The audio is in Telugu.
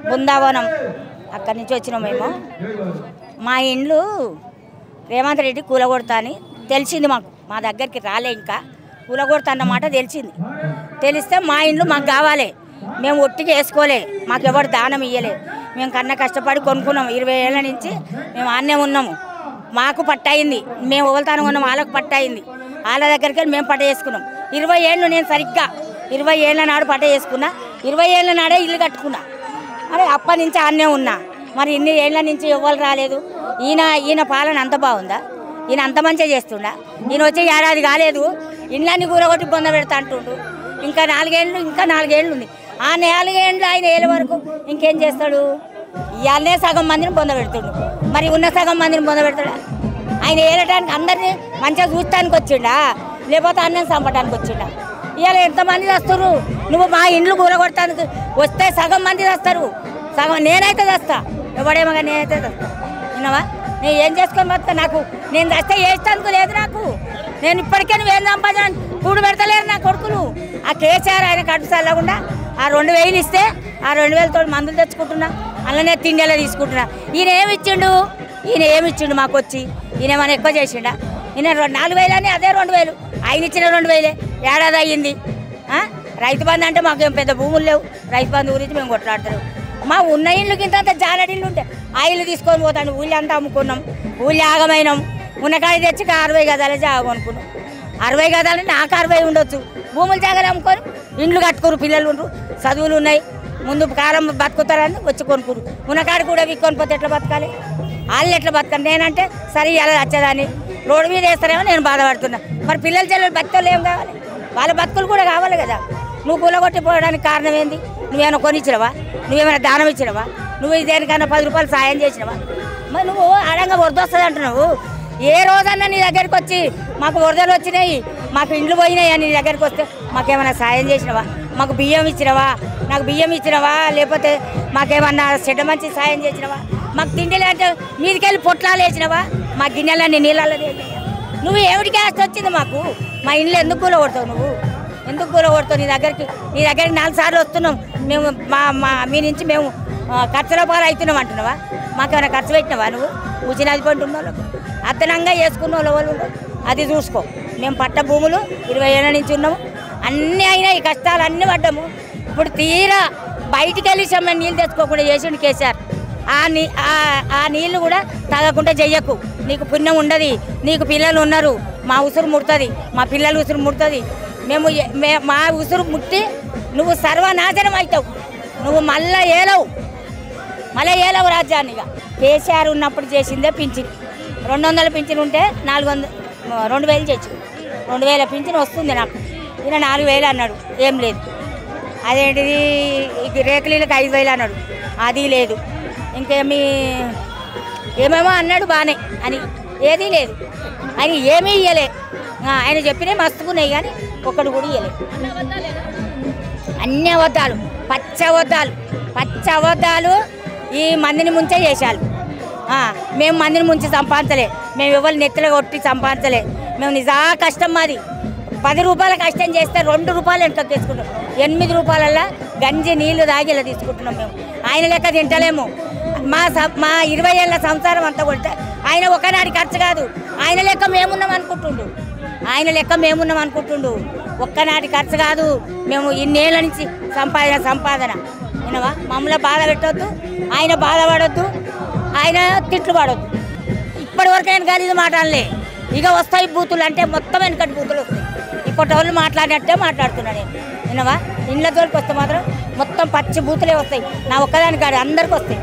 బృందావనం అక్కడి నుంచి వచ్చినాం మేము. మా ఇండ్లు రేవంత్ రెడ్డి కూలగొడతా అని తెలిసింది మాకు. మా దగ్గరికి రాలే, ఇంకా కూలగొడతా అన్నమాట తెలిసింది. తెలిస్తే మా ఇండ్లు మాకు కావాలి, మేము ఒట్టిగా వేసుకోలే, మాకు ఎవరు దానం ఇయ్యలే. మేము కన్నా కష్టపడి కొనుక్కున్నాము. 20 ఏళ్ళ నుంచి మేము ఆన్నే ఉన్నాము. మాకు పట్టయింది, మేము ఓల్తాను ఉన్నాం, వాళ్ళకు పట్టయింది. వాళ్ళ దగ్గరికి వెళ్ళి మేము పట్ట చేసుకున్నాం. 20 ఏళ్ళు నేను సరిగ్గా 20 ఏళ్ళ నాడు పట్ట చేసుకున్నా. 20 ఏళ్ళ నాడే ఇల్లు కట్టుకున్నా. మరి అప్పటి నుంచి ఆన్నే ఉన్నా. మరి ఇన్ని ఏళ్ళ నుంచి ఎవరు రాలేదు. ఈయన పాలన అంత బాగుందా? ఈయన అంత మంచిగా చేస్తుండా? ఈయన వచ్చే ఏడాది కాలేదు, ఇండ్లన్నీ కూరగొట్టి బొంద పెడతా అంటుండు. ఇంకా 4 ఏళ్ళు ఉంది. ఆ 4 ఏళ్ళు ఆయన ఏళ్ళ వరకు ఇంకేం చేస్తాడు? ఇవాళనే సగం మందిని బొంద పెడుతుండు, మరి ఉన్న సగం మందిని బొంద పెడతాడా? ఆయన ఏలటానికి అందరినీ మంచిగా చూస్తానికి వచ్చిండా, లేకపోతే అన్నం చంపడానికి వచ్చిండా? ఇవాళ ఎంతమంది వస్తారు? నువ్వు మా ఇండ్లు కూరగొడటానికి వస్తే సగం మంది వస్తారు, సగం నేనైతే తెస్తా. ఎవడేమో కానీ నేనైతే తెస్తా. విన్నావా? నేను ఏం చేసుకొని బతుక? నాకు నేను తెస్తే వేస్తానికి లేదు నాకు. నేను ఇప్పటికే నువ్వేం సంపాదన కూడు పెడతలేరు నా కొడుకులు. ఆ కేసీఆర్ ఆయన కడుపు చల్లకుండా ఆ 2000 ఇస్తే ఆ 2000తో మందులు తెచ్చుకుంటున్నా, అలానే తిండేలా తీసుకుంటున్నా. ఈయన ఏమి ఇచ్చిండు మాకు వచ్చి? ఈయన ఏమైనా ఎక్కువ చేసిండా? ఈయన 4000 అని అదే 2000, ఆయన ఇచ్చిన 2000 ఏడాది అయ్యింది. రైతు బంధు అంటే మాకేం పెద్ద భూములు లేవు, రైతు బంధు గురించి మేము కొట్లాడతారు. మా ఉన్న ఇళ్ళకి ఇంత జానడిల్లు ఉంటే ఆ ఇల్లు తీసుకొని పోతాను. ఊళ్ళో అంతా అమ్ముకున్నాం, ఊళ్ళో ఆగమైనాం. ఉన్నకాడి తెచ్చి 60 గదాల జాగ కొనుక్కున్నాం. 60 గదాలు నాకు 60 ఉండొచ్చు. భూములు జాగాలు అమ్ముకొని ఇండ్లు కట్టుకోరు, పిల్లలు ఉండరు, చదువులు ఉన్నాయి, ముందు కాలం బతుకుతారని వచ్చి కొనుక్కురు. ఉన్నకాడు కూడా విక్కొని పోతే ఎట్లా బతకాలి? వాళ్ళు ఎట్లా బతకాలి? నేనంటే సరే ఇలా వచ్చేదాన్ని రోడ్డు మీద వేస్తారేమో నేను బాధపడుతున్నా. మరి పిల్లలు చెల్లెలు బతుకులు ఏం కావాలి? వాళ్ళ బతుకులు కూడా కావాలి కదా. నువ్వు కూలగొట్టిపోవడానికి కారణం ఏంది? నువ్వేమైనా కొనిచ్చినవా? నువ్వేమైనా దానం ఇచ్చినవా? నువ్వు దేనికన్నా 10 రూపాయలు సాయం చేసినవా? మరి నువ్వు ఆడంగా వరద వస్తుంది అంటున్నావు. ఏ రోజన్నా నీ దగ్గరికి వచ్చి మాకు వరదలు వచ్చినాయి, మాకు ఇండ్లు పోయినాయి అని నీ దగ్గరికి వస్తే మాకేమైనా సాయం చేసినవా? మాకు బియ్యం ఇచ్చినవా? నాకు బియ్యం ఇచ్చినవా? లేకపోతే మాకేమన్నా చెడ్డ మంచి సాయం చేసినవా? మాకు తిండిలు అంటే మీదికెళ్ళి పొట్లాలు వేసినవా? మా గిన్నెలన్నీ నీళ్ళలో నువ్వు ఏమిటికి ఆస్తి వచ్చింది మాకు? మా ఇంట్లో ఎందుకు కూలగొడతావు? నువ్వు ఎందుకు కూలగొడతావు? నీ దగ్గరికి 4 సార్లు వస్తున్నాం మేము. మీ నుంచి మేము ఖర్చుల పాలు అవుతున్నాం అంటున్నావా? మాకేమైనా ఖర్చు పెట్టినావా? నువ్వు ఉచినది పంటున్న వాళ్ళకు అదనంగా వేసుకున్న వాళ్ళు అది చూసుకో. మేము పట్ట భూములు 20 ఏళ్ళ నుంచి ఉన్నాము, అన్నీ అయినాయి, కష్టాలు అన్నీ పడ్డాము. ఇప్పుడు తీరా బయటికి వెళ్ళి నీళ్ళు తెచ్చుకోకుండా చేసిండు కేసీఆర్. ఆ నీళ్లు కూడా తాగకుండా చెయ్యకు, నీకు పుణ్యం ఉండదు. నీకు పిల్లలు ఉన్నారు, మా ఉసురు ముడుతుంది, మా పిల్లలు ఉసురు ముడుతుంది. మా ఉసురు ముట్టి నువ్వు సర్వనాశనం అవుతావు. నువ్వు మళ్ళీ ఏలవు రాజ్యాన్నిగా. కేసీఆర్ ఉన్నప్పుడు చేసిందే పింఛన్. 200 పింఛన్ ఉంటే 2000 చేసి 2000 పింఛన్ వస్తుంది నాకు. ఈయన 4000 అన్నాడు, ఏం లేదు. అదేంటిది రేకులీలకు 5000 అన్నాడు, అది లేదు. ఏమేమో అన్నాడు బాగానే అని, ఏదీ లేదు. ఆయన ఏమీ ఇయ్యలే. ఆయన చెప్పినవి మస్తుకున్నాయి కానీ ఒక్కడు కూడా ఇయ్యలే. అన్ని అబద్ధాలు, పచ్చ అబద్ధాలు. ఈ మందిని ముంచే చేశారు. మేము మందిని ముంచి సంపాదించలే, మేము ఎవరు నెత్తిలో కొట్టి సంపాదించలే. మేము నిజా కష్టం మాది. 10 రూపాయల కష్టం చేస్తే 2 రూపాయలు వెనకకు తీసుకుంటాం. 8 రూపాయలల్లో గంజి నీళ్లు తాగి ఇలా తీసుకుంటున్నాం. మేము ఆయన లెక్క తింటలేము. మా 20 ఏళ్ళ సంసారం అంతా కొడితే ఆయన ఒకనాడి ఖర్చు కాదు. ఆయన లెక్క మేమున్నాం అనుకుంటుండు. ఒక్కనాటి ఖర్చు కాదు. మేము ఇన్నేళ్ళ నుంచి సంపాదన వినవా? మమ్మల్ని బాధ పెట్టవద్దు, ఆయన బాధపడొద్దు, ఆయన తిట్లు పడొద్దు. ఇప్పటి వరకు ఆయన ఖరీదు మాట్లాడలే. ఇక వస్తాయి బూతులు అంటే మొత్తం వెనకటి బూతులు వస్తాయి. ఇప్పటి వాళ్ళు మాట్లాడినట్టే మాట్లాడుతున్నా నేను. వినవా? ఇండ్ల తోలికి వస్తే మాత్రం మొత్తం పచ్చి బూతులే వస్తాయి. నా ఒక్కదానికి కాదు, అందరికి వస్తాయి.